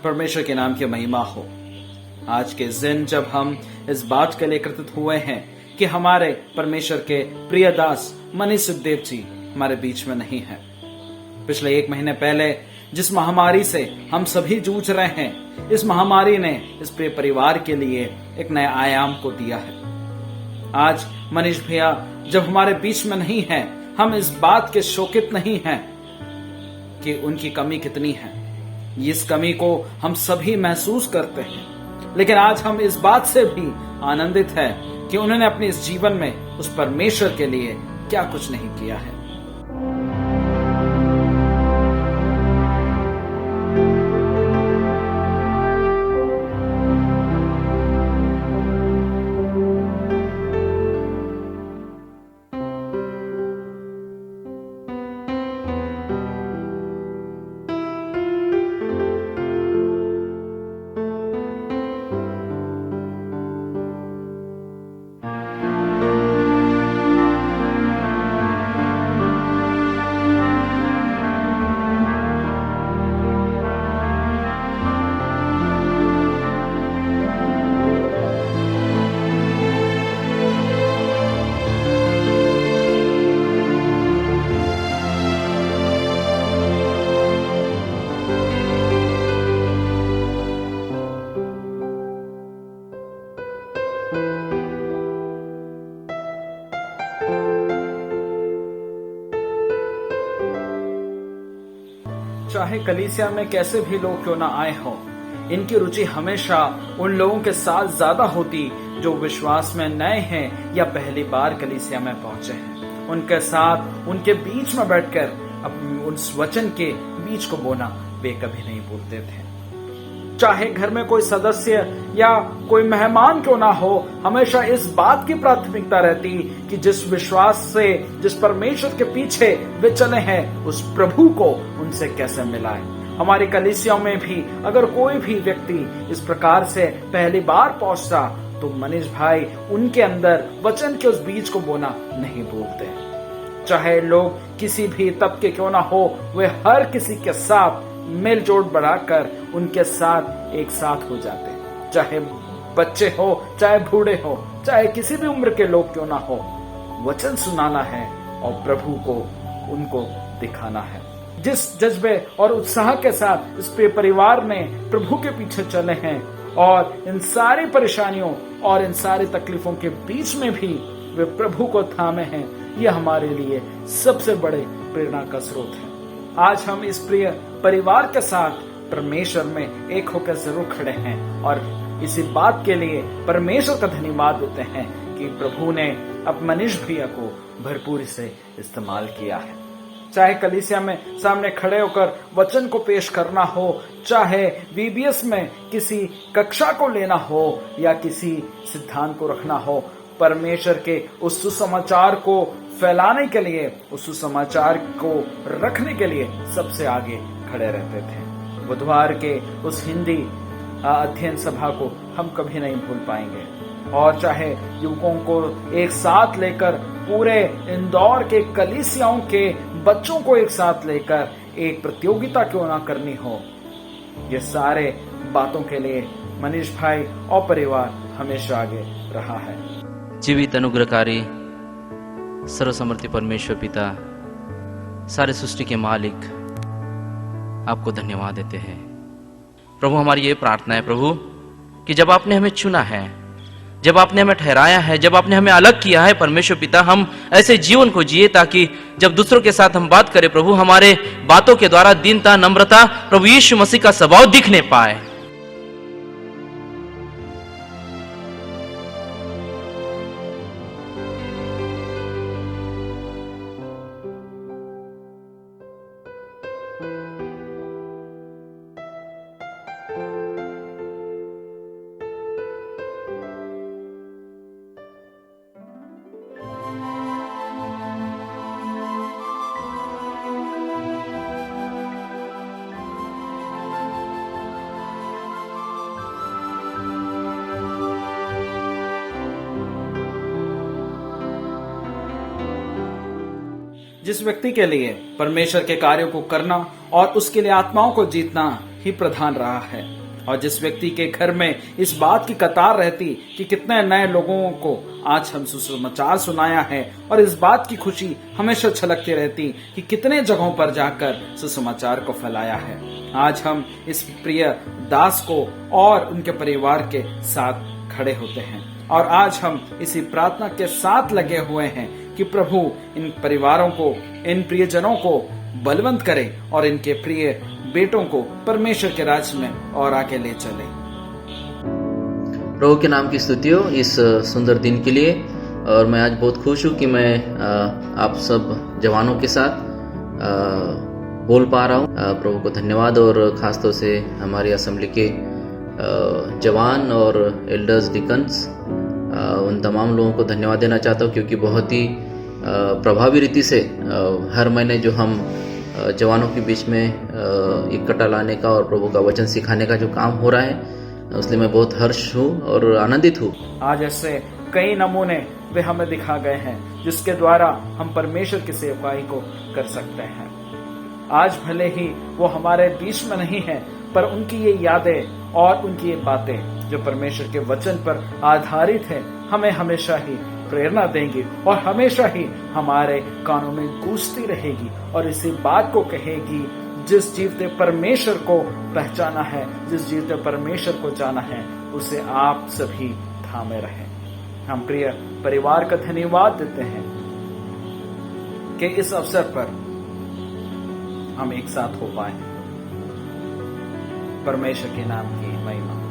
परमेश्वर के नाम की महिमा हो। आज के दिन जब हम इस बात के लिए कृतज्ञ हुए हैं कि हमारे परमेश्वर के प्रिय दास मनीष सुखदेव जी हमारे बीच में नहीं है। पिछले 1 महीने पहले जिस महामारी से हम सभी जूझ रहे हैं, इस महामारी ने इस प्रिय परिवार के लिए एक नए आयाम को दिया है। आज मनीष भैया जब हमारे बीच में नहीं है, हम इस बात के शोकित नहीं हैं कि उनकी कमी कितनी है। इस कमी को हम सभी महसूस करते हैं, लेकिन आज हम इस बात से भी आनंदित हैं कि उन्होंने अपने इस जीवन में उस परमेश्वर के लिए क्या कुछ नहीं किया है। चाहे कलीसिया में कैसे भी लोग क्यों ना आए हों, इनकी रुचि हमेशा उन लोगों के साथ ज्यादा होती जो विश्वास में नए हैं या पहली बार कलीसिया में पहुंचे हैं। उनके साथ, उनके बीच में बैठकर उस वचन के बीच को बोना वे कभी नहीं भूलते थे। चाहे घर में कोई सदस्य या कोई मेहमान क्यों ना हो, हमेशा इस बात की प्राथमिकता रहती कि जिस विश्वास से, जिस परमेश्वर के पीछे वे चले हैं, उस प्रभु को उनसे कैसे मिलाए। हमारी कलीसियाओं में भी अगर कोई भी व्यक्ति इस प्रकार से पहली बार पहुंचता तो मनीष भाई उनके अंदर वचन के उस बीज को बोना नहीं भूलते। चाहे लोग किसी भी तबके क्यों ना हो, वे हर किसी के साथ मेलजोल बढ़ाकर उनके साथ एक साथ हो जाते हैं। चाहे बच्चे हो, चाहे बूढ़े हो, चाहे किसी भी उम्र के लोग क्यों ना हो, वचन सुनाना है और प्रभु को उनको दिखाना है। जिस जज्बे और उत्साह के साथ इस परिवार ने प्रभु के पीछे चले हैं और इन सारी परेशानियों और इन सारी तकलीफों के बीच में भी वे प्रभु को थामे हैं, यह हमारे लिए सबसे बड़े प्रेरणा का स्रोत है। आज हम इस प्रिय परिवार के साथ परमेश्वर में एक होकर जरूर खड़े हैं और इसी बात के लिए परमेश्वर का धन्यवाद देते हैं कि प्रभु ने अब मनीष भैया को भरपूरी से इस्तेमाल किया है। चाहे कलीसिया में सामने खड़े होकर वचन को पेश करना हो, चाहे VBS में किसी कक्षा को लेना हो या किसी सिद्धांत को रखना हो, परमेश्वर के उस सुसमाचार को फैलाने के लिए, उस सुसमाचार को रखने के लिए सबसे आगे खड़े रहते थे। बुधवार के उस हिंदी अध्ययन सभा को हम कभी नहीं भूल पाएंगे। और चाहे युवकों को एक साथ लेकर, पूरे इंदौर के कलीसियाओं के बच्चों को एक साथ लेकर एक प्रतियोगिता क्यों ना करनी हो, ये सारे बातों के लिए मनीष भाई और परिवार हमेशा आगे रहा है। जीवित अनुग्रहकारी सर्वसमर्थी परमेश्वर पिता, सारे सृष्टि के मालिक, आपको धन्यवाद देते हैं प्रभु। हमारी ये प्रार्थना है प्रभु कि जब आपने हमें चुना है, जब आपने हमें ठहराया है, जब आपने हमें अलग किया है परमेश्वर पिता, हम ऐसे जीवन को जिए ताकि जब दूसरों के साथ हम बात करें प्रभु, हमारे बातों के द्वारा दीनता, नम्रता, प्रभु यीशु मसीह का स्वभाव दिखने पाए। जिस व्यक्ति के लिए परमेश्वर के कार्यों को करना और उसके लिए आत्माओं को जीतना ही प्रधान रहा है। और जिस व्यक्ति के घर में इस बात की कतार रहती कि कितने नए लोगों को आज हम सुसमाचार सुनाया है, और इस बात की खुशी हमेशा छलकती रहती कि कितने जगहों पर जाकर सुसमाचार को फैलाया है, आज हम इस प्रिय दास को और उनके परिवार के साथ खड़े होते हैं। और आज हम इसी प्रार्थना के साथ लगे हुए हैं कि प्रभु इन परिवारों को, इन प्रियजनों को बलवंत करे और इनके प्रिय बेटों को परमेश्वर के राज्य में और आगे ले चले। प्रभु के नाम की स्तुति हो इस सुंदर दिन के लिए। और मैं आज बहुत खुश हूँ कि मैं आप सब जवानों के साथ बोल पा रहा हूँ। प्रभु को धन्यवाद, और खास तौर से हमारी असेंबली के जवान और एल्डर्स, डिकन्स, उन तमाम लोगों को धन्यवाद देना चाहता हूँ, क्योंकि बहुत ही प्रभावी रीति से हर महीने जो हम जवानों के बीच में इकट्ठा लाने का और प्रभु का वचन सिखाने का जो काम हो रहा है, इसलिए मैं बहुत हर्ष हूँ और आनंदित हूँ। आज ऐसे कई नमूने वे हमें दिखा गए हैं जिसके द्वारा हम परमेश्वर की सेवकाई को कर सकते हैं। आज भले ही वो हमारे बीच में नहीं है, पर उनकी ये यादें और उनकी ये बातें जो परमेश्वर के वचन पर आधारित है, हमें हमेशा ही प्रेरणा देंगी और हमेशा ही हमारे कानों में गूंजती रहेगी और इसी बात को कहेगी, जिस जीवते परमेश्वर को पहचाना है, जिस जीवते परमेश्वर को जाना है, उसे आप सभी थामे रहें। हम प्रिय परिवार का धन्यवाद देते हैं कि इस अवसर पर हम एक साथ हो पाए। परमेश्वर के नाम की महिमा।